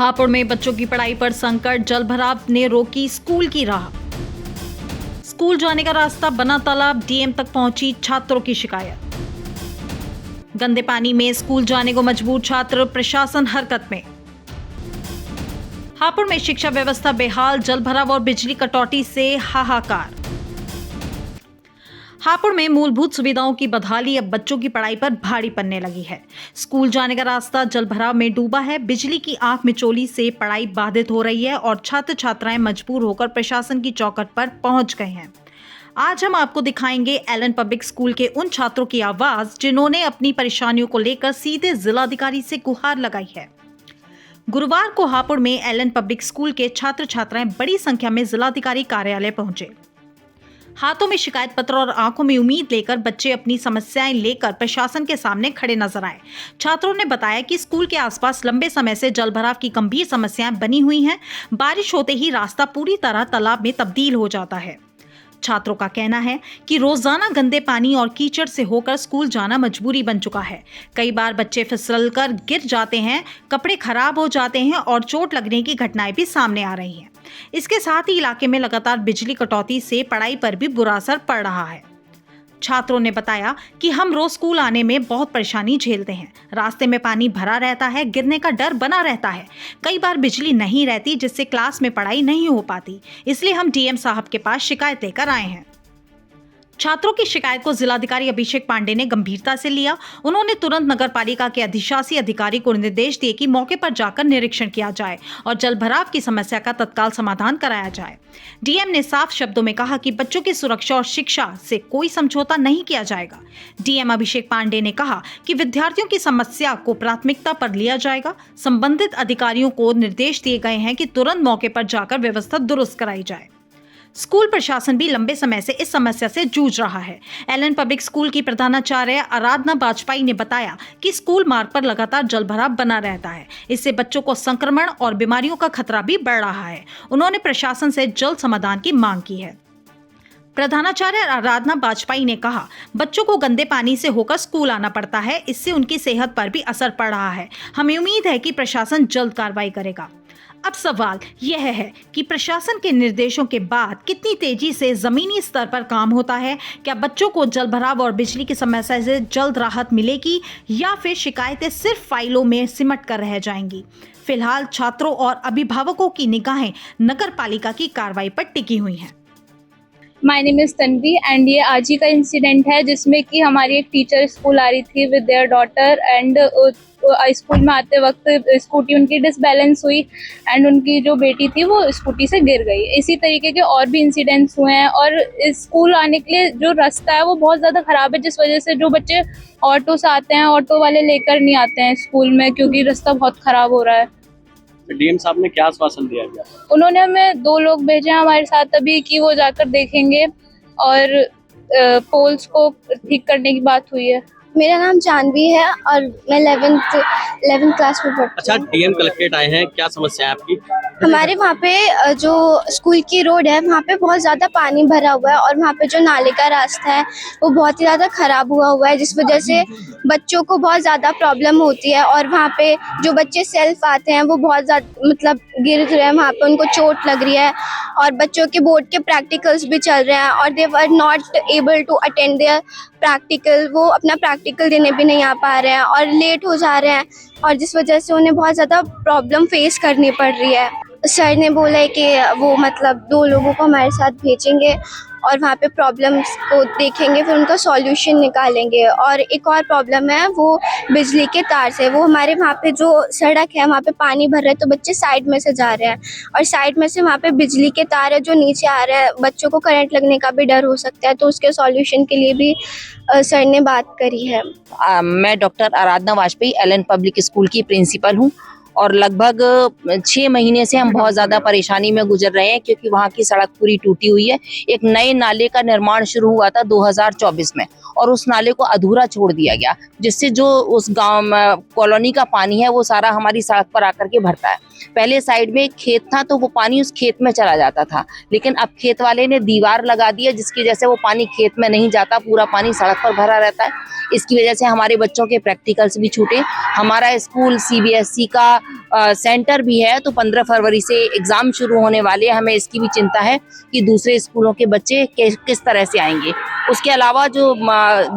हापुड़ में बच्चों की पढ़ाई पर संकट, जलभराव ने रोकी स्कूल की राह। स्कूल जाने का रास्ता बना तालाब, डीएम तक पहुंची छात्रों की शिकायत। गंदे पानी में स्कूल जाने को मजबूर छात्र, प्रशासन हरकत में। हापुड़ में शिक्षा व्यवस्था बेहाल, जलभराव और बिजली कटौती से हाहाकार। हापुड़ में मूलभूत सुविधाओं की बदहाली अब बच्चों की पढ़ाई पर भारी पड़ने लगी है। स्कूल जाने का रास्ता जलभराव में डूबा है, बिजली की आंख मिचौली से पढ़ाई बाधित हो रही है और छात्र छात्राएं मजबूर होकर प्रशासन की चौखट पर पहुंच गए हैं। आज हम आपको दिखाएंगे एलन पब्लिक स्कूल के उन छात्रों की आवाज जिन्होंने अपनी परेशानियों को लेकर सीधे जिलाधिकारी से गुहार लगाई है। गुरुवार को हापुड़ में एलन पब्लिक स्कूल के छात्र छात्राएं बड़ी संख्या में जिलाधिकारी कार्यालय पहुंचे। हाथों में शिकायत पत्र और आंखों में उम्मीद लेकर बच्चे अपनी समस्याएं लेकर प्रशासन के सामने खड़े नजर आए। छात्रों ने बताया कि स्कूल के आसपास लंबे समय से जलभराव की गंभीर समस्याएं बनी हुई हैं। बारिश होते ही रास्ता पूरी तरह तालाब में तब्दील हो जाता है। छात्रों का कहना है कि रोजाना गंदे पानी और कीचड़ से होकर स्कूल जाना मजबूरी बन चुका है। कई बार बच्चे फिसलकर गिर जाते हैं, कपड़े खराब हो जाते हैं और चोट लगने की घटनाएं भी सामने आ रही हैं। इसके साथ ही इलाके में लगातार बिजली कटौती से पढ़ाई पर भी बुरा असर पड़ रहा है। छात्रों ने बताया कि हम रोज स्कूल आने में बहुत परेशानी झेलते हैं। रास्ते में पानी भरा रहता है, गिरने का डर बना रहता है। कई बार बिजली नहीं रहती जिससे क्लास में पढ़ाई नहीं हो पाती। इसलिए हम डीएम साहब के पास शिकायत लेकर आए हैं। छात्रों की शिकायत को जिलाधिकारी अभिषेक पांडे ने गंभीरता से लिया। उन्होंने तुरंत नगरपालिका के अधिशासी अधिकारी को निर्देश दिए कि मौके पर जाकर निरीक्षण किया जाए और जलभराव की समस्या का तत्काल समाधान कराया जाए। डीएम ने साफ शब्दों में कहा कि बच्चों की सुरक्षा और शिक्षा से कोई समझौता नहीं किया जाएगा। डीएम अभिषेक पांडे ने कहा कि विद्यार्थियों की समस्या को प्राथमिकता पर लिया जाएगा। संबंधित अधिकारियों को निर्देश दिए गए हैं कि तुरंत मौके पर जाकर व्यवस्था दुरुस्त कराई जाए। स्कूल प्रशासन भी लंबे समय से इस समस्या से जूझ रहा है। एलन पब्लिक स्कूल की प्रधानाचार्य आराधना बाजपेयी ने बताया कि स्कूल मार्ग पर लगातार जलभराव बना रहता है। इससे बच्चों को संक्रमण और बीमारियों का खतरा भी बढ़ रहा है। उन्होंने प्रशासन से जल्द समाधान की मांग की है। प्रधानाचार्य आराधना बाजपेयी ने कहा, बच्चों को गंदे पानी से होकर स्कूल आना पड़ता है। इससे उनकी सेहत पर भी असर पड़ रहा है। हमें उम्मीद है कि प्रशासन जल्द कार्रवाई करेगा। अब सवाल यह है कि प्रशासन के निर्देशों के बाद कितनी तेजी से जमीनी स्तर पर काम होता है। क्या बच्चों को जलभराव और बिजली की समस्या से जल्द राहत मिलेगी या फिर शिकायतें सिर्फ फाइलों में सिमट कर रह जाएंगी। फिलहाल छात्रों और अभिभावकों की निगाहें नगरपालिका की कार्रवाई पर टिकी हुई हैं। My name is Tanvi and ये आज ही का इंसिडेंट है जिसमें कि हमारी एक टीचर स्कूल आ रही थी with their daughter and school में आते वक्त स्कूटी उनकी डिसबैलेंस हुई एंड उनकी जो बेटी थी वो स्कूटी से गिर गई। इसी तरीके के और भी इंसिडेंट्स हुए हैं और इस स्कूल आने के लिए जो रास्ता है वो बहुत ज़्यादा ख़राब है, जिस वजह से जो बच्चे ऑटो से आते हैं ऑटो वाले लेकर नहीं आते हैं स्कूल में क्योंकि रास्ता बहुत ख़राब हो रहा है। डीएम साहब ने क्या आश्वासन दिया गया? उन्होंने हमें 2 लोग भेजे हैं हमारे साथ अभी कि वो जाकर देखेंगे और पोल्स को ठीक करने की बात हुई है। मेरा नाम जानवी है और मैं 11th क्लास में पढ़ती हूँ। अच्छा, डीएम कलेक्ट्रेट आए हैं, क्या समस्या है आपकी? हमारे वहाँ पे जो स्कूल की रोड है वहाँ पे बहुत ज़्यादा पानी भरा हुआ है और वहाँ पे जो नाले का रास्ता है वो बहुत ही ज़्यादा ख़राब हुआ है, जिस वजह से बच्चों को बहुत ज़्यादा प्रॉब्लम होती है। और वहाँ पे जो बच्चे सेल्फ आते हैं वो बहुत ज़्यादा मतलब गिर रहे हैं, वहाँ पे उनको चोट लग रही है और बच्चों के बोर्ड के प्रैक्टिकल्स भी चल रहे हैं और they were not able to attend their practical. वो अपना प्रैक्टिकल देने भी नहीं आ पा रहे हैं और लेट हो जा रहे हैं और जिस वजह से उन्हें बहुत ज़्यादा प्रॉब्लम फेस करनी पड़ रही है। सर ने बोला है कि वो मतलब 2 लोगों को हमारे साथ भेजेंगे और वहाँ पे प्रॉब्लम्स को देखेंगे, फिर उनका सॉल्यूशन निकालेंगे। और एक और प्रॉब्लम है वो बिजली के तार से। वो हमारे वहाँ पे जो सड़क है वहाँ पे पानी भर रहा है तो बच्चे साइड में से जा रहे हैं और साइड में से वहाँ पे बिजली के तार है जो नीचे आ रहे हैं, बच्चों को करंट लगने का भी डर हो सकता है। तो उसके सॉल्यूशन के लिए भी सर ने बात करी है। मैं डॉक्टर आराधना बाजपेयी एलन पब्लिक स्कूल की प्रिंसिपल हूँ और लगभग 6 महीने से हम बहुत ज़्यादा परेशानी में गुजर रहे हैं क्योंकि वहाँ की सड़क पूरी टूटी हुई है। एक नए नाले का निर्माण शुरू हुआ था 2024 में और उस नाले को अधूरा छोड़ दिया गया, जिससे जो उस गांव में कॉलोनी का पानी है वो सारा हमारी सड़क पर आकर के भरता है। पहले साइड में एक खेत था तो वो पानी उस खेत में चला जाता था, लेकिन अब खेत वाले ने दीवार लगा दी है जिसकी वजह से वो पानी खेत में नहीं जाता, पूरा पानी सड़क पर भरा रहता है। इसकी वजह से हमारे बच्चों के प्रैक्टिकल्स भी छूटे। हमारा स्कूल CBSE का सेंटर भी है, तो 15 फरवरी से एग्जाम शुरू होने वाले हैं। हमें इसकी भी चिंता है कि दूसरे स्कूलों के बच्चे किस तरह से आएंगे। उसके अलावा जो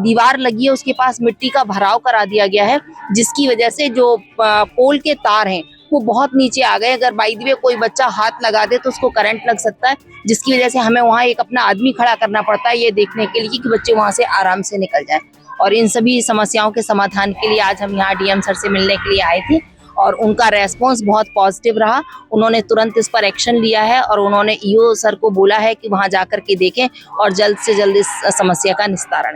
दीवार लगी है उसके पास मिट्टी का भराव करा दिया गया है, जिसकी वजह से जो पोल के तार हैं वो बहुत नीचे आ गए। अगर बाई द वे कोई बच्चा हाथ लगा दे तो उसको करंट लग सकता है, जिसकी वजह से हमें वहाँ एक अपना आदमी खड़ा करना पड़ता है ये देखने के लिए कि बच्चे वहाँ से आराम से निकल जाएं। और इन सभी समस्याओं के समाधान के लिए आज हम यहाँ डीएम सर से मिलने के लिए आए थे और उनका रेस्पॉन्स बहुत पॉजिटिव रहा। उन्होंने तुरंत इस पर एक्शन लिया है और उन्होंने ईओ सर को बोला है कि वहाँ जाकर के देखें और जल्द से जल्द इस समस्या का निस्तारण